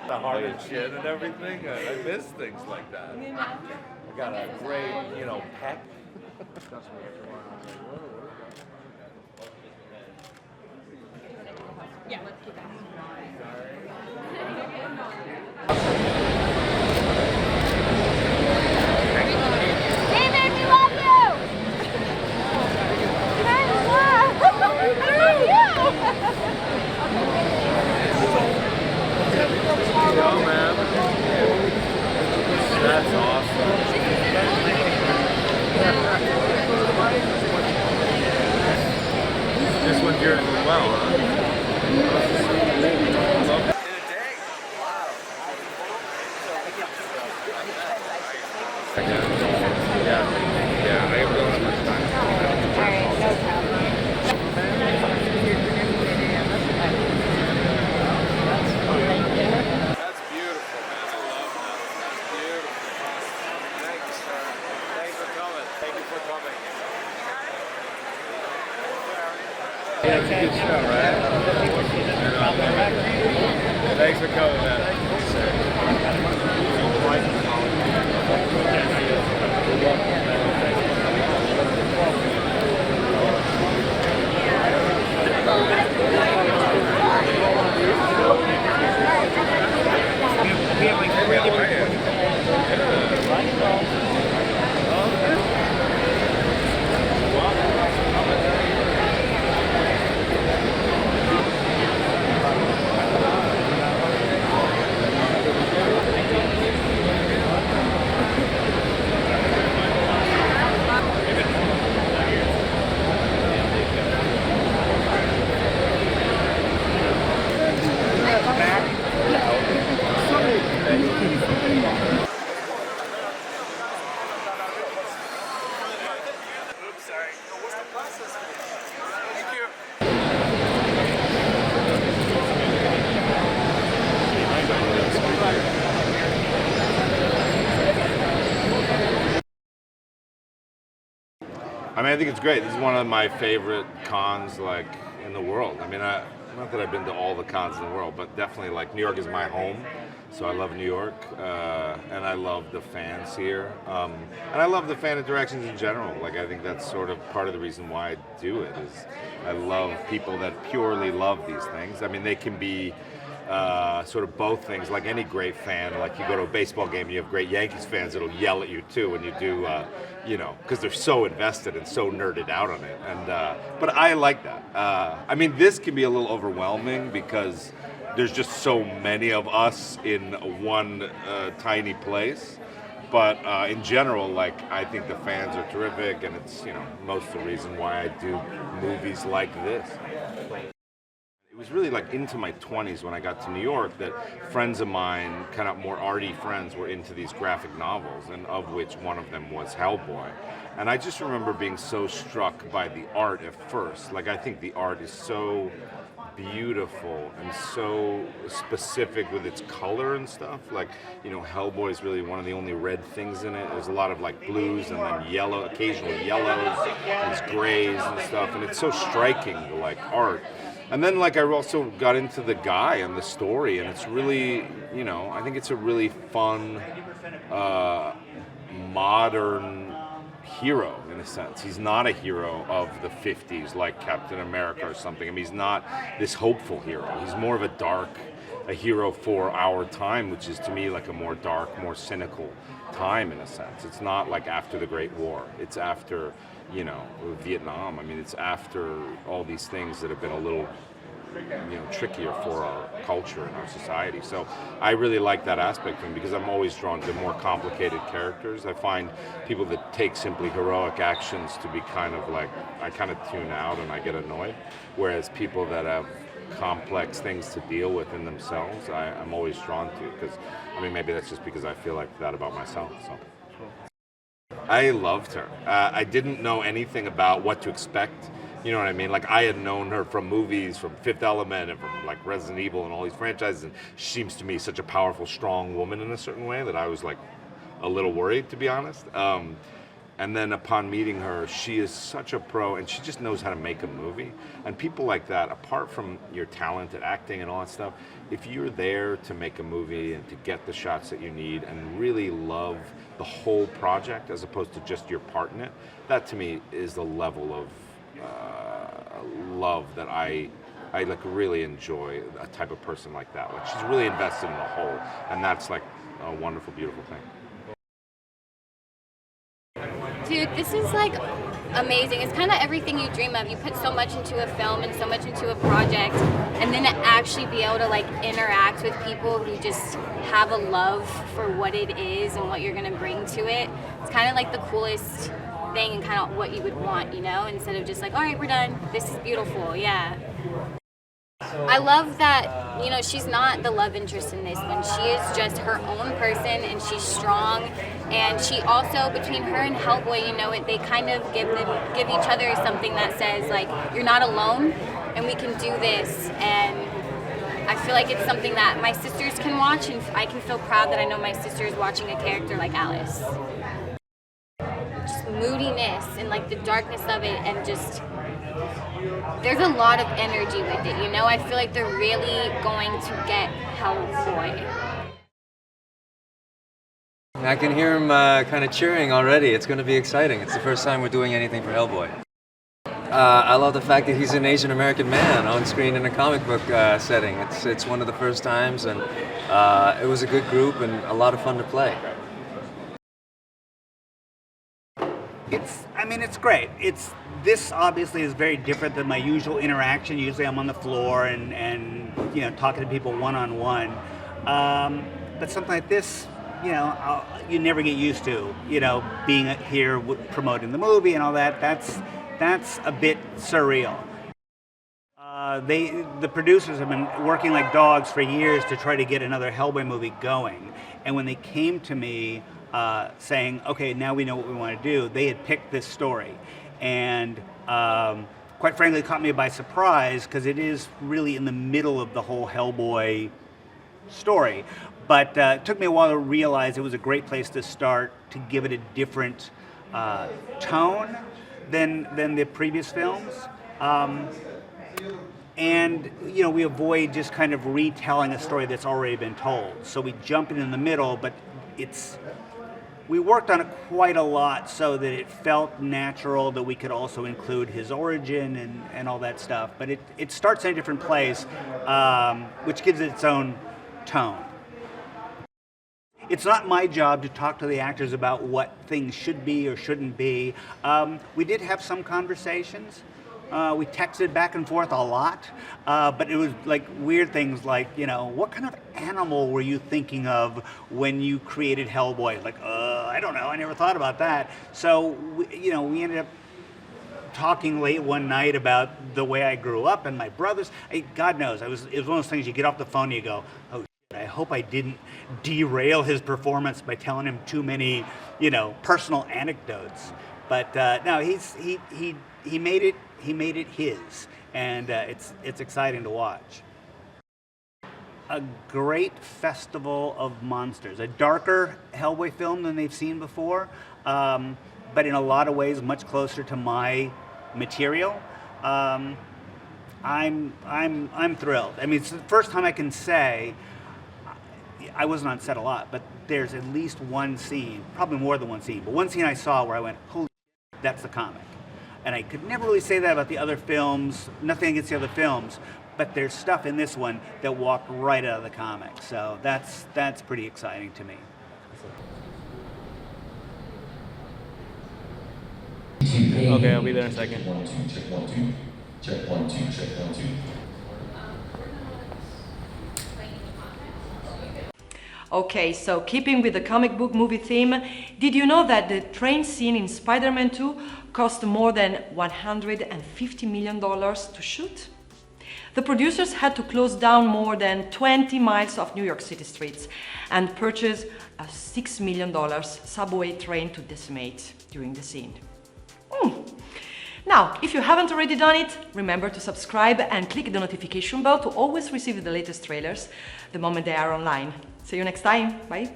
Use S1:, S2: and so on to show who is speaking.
S1: The heart and shit and everything. I miss things like that. I got a great, pep.
S2: Yeah, let's keep that.
S3: David, we love you! I love you!
S1: Oh, man. That's awesome. This one's yours as well, huh? Yeah, I don't have much time.
S3: Alright, no problem.
S1: That's beautiful, man. I love that. That's beautiful. Thanks for coming. Thank you for coming. Yeah, it's a good show, right? Thanks for coming, man. I mean, I think it's great. This is one of my favorite cons, like, in the world. I mean, not that I've been to all the cons in the world, but definitely, like, New York is my home, so I love New York, and I love the fans here, and I love the fan interactions in general. Like, I think that's sort of part of the reason why I do it, is I love people that purely love these things. I mean, they can be sort of both things, like any great fan. Like, you go to a baseball game and you have great Yankees fans that'll yell at you too when you do, because they're so invested and so nerded out on it. And but I like that. I mean, this can be a little overwhelming because there's just so many of us in one tiny place. But in general, like, I think the fans are terrific, and it's most of the reason why I do movies like this. It was really like into my 20s when I got to New York that friends of mine, kind of more arty friends, were into these graphic novels, and of which one of them was Hellboy. And I just remember being so struck by the art at first. Like, I think the art is so beautiful and so specific with its color and stuff. Like, Hellboy is really one of the only red things in it. There's a lot of like blues and then yellow, occasional yellows, and grays and stuff. And it's so striking, the like art. And then, like, I also got into the guy and the story, and it's really, I think it's a really fun, modern hero, in a sense. He's not a hero of the 50s like Captain America or something. I mean, he's not this hopeful hero. He's more of a hero for our time, which is, to me, like a more dark, more cynical time, in a sense. It's not like after the Great War. It's after Vietnam. I mean, it's after all these things that have been a little, trickier for our culture and our society. So I really like that aspect of him because I'm always drawn to more complicated characters. I find people that take simply heroic actions to be kind of like, I kind of tune out and I get annoyed. Whereas people that have complex things to deal with in themselves, I'm always drawn to, because, I mean, maybe that's just because I feel like that about myself. So. I loved her. I didn't know anything about what to expect. You know what I mean? Like, I had known her from movies, from Fifth Element, and from like Resident Evil and all these franchises. And she seems to me such a powerful, strong woman in a certain way that I was like, a little worried, to be honest. And then upon meeting her, she is such a pro, and she just knows how to make a movie. And people like that, apart from your talent at acting and all that stuff, if you're there to make a movie and to get the shots that you need and really love the whole project as opposed to just your part in it, that to me is the level of love that I like really enjoy. A type of person like that. Like, she's really invested in the whole, and that's like a wonderful, beautiful thing.
S3: Dude, this is like amazing. It's kind of everything you dream of. You put so much into a film and so much into a project, and then to actually be able to like interact with people who just have a love for what it is and what you're gonna bring to it. It's kind of like the coolest thing and kind of what you would want, you know, instead of just like, all right, we're done. This is beautiful, yeah. I love that, you know, she's not the love interest in this one. She is just her own person, and she's strong. And she also, between her and Hellboy, you know, they kind of give each other something that says, like, you're not alone, and we can do this. And I feel like it's something that my sisters can watch, and I can feel proud that I know my sister is watching a character like Alice. Just moodiness and like the darkness of it, and just there's a lot of energy with it, you know? I feel like they're really going to get Hellboy.
S2: I can hear him kind of cheering already. It's going to be exciting. It's the first time we're doing anything for Hellboy. I love the fact that he's an Asian American man on screen in a comic book setting. It's one of the first times, and it was a good group and a lot of fun to play.
S4: It's great. This obviously is very different than my usual interaction. Usually I'm on the floor and you know, talking to people one-on-one. But something like this, you know, you never get used to, you know, being here promoting the movie and all that. That's a bit surreal. The producers have been working like dogs for years to try to get another Hellboy movie going. And when they came to me saying, okay, now we know what we want to do, they had picked this story. And quite frankly, it caught me by surprise, because it is really in the middle of the whole Hellboy story. But it took me a while to realize it was a great place to start, to give it a different tone than the previous films. And you know, we avoid just kind of retelling a story that's already been told. So we jump in the middle, but we worked on it quite a lot so that it felt natural that we could also include his origin and all that stuff. But it starts in a different place, which gives it its own tone. It's not my job to talk to the actors about what things should be or shouldn't be. We did have some conversations. We texted back and forth a lot, but it was like weird things like, you know, what kind of animal were you thinking of when you created Hellboy? Like, I don't know, I never thought about that. So, we ended up talking late one night about the way I grew up and my brothers. God knows, it was one of those things you get off the phone and you go, oh, shit, I hope I didn't derail his performance by telling him too many, you know, personal anecdotes. But no, he made it. He made it his, and it's exciting to watch. A great festival of monsters, a darker Hellboy film than they've seen before, but in a lot of ways much closer to my material. I'm thrilled. I mean, it's the first time I can say, I wasn't on set a lot, but there's at least one scene, probably more than one scene, but one scene I saw where I went, holy shit, that's the comic. And I could never really say that about the other films, nothing against the other films, but there's stuff in this one that walked right out of the comic. So that's pretty exciting to me.
S5: Okay, I'll be there in a second.
S6: Check one, two.
S7: Okay, so keeping with the comic book movie theme, did you know that the train scene in Spider-Man 2 cost more than $150 million to shoot? The producers had to close down more than 20 miles of New York City streets and purchase a $6 million subway train to decimate during the scene. Now, if you haven't already done it, remember to subscribe and click the notification bell to always receive the latest trailers the moment they are online. See you next time. Bye.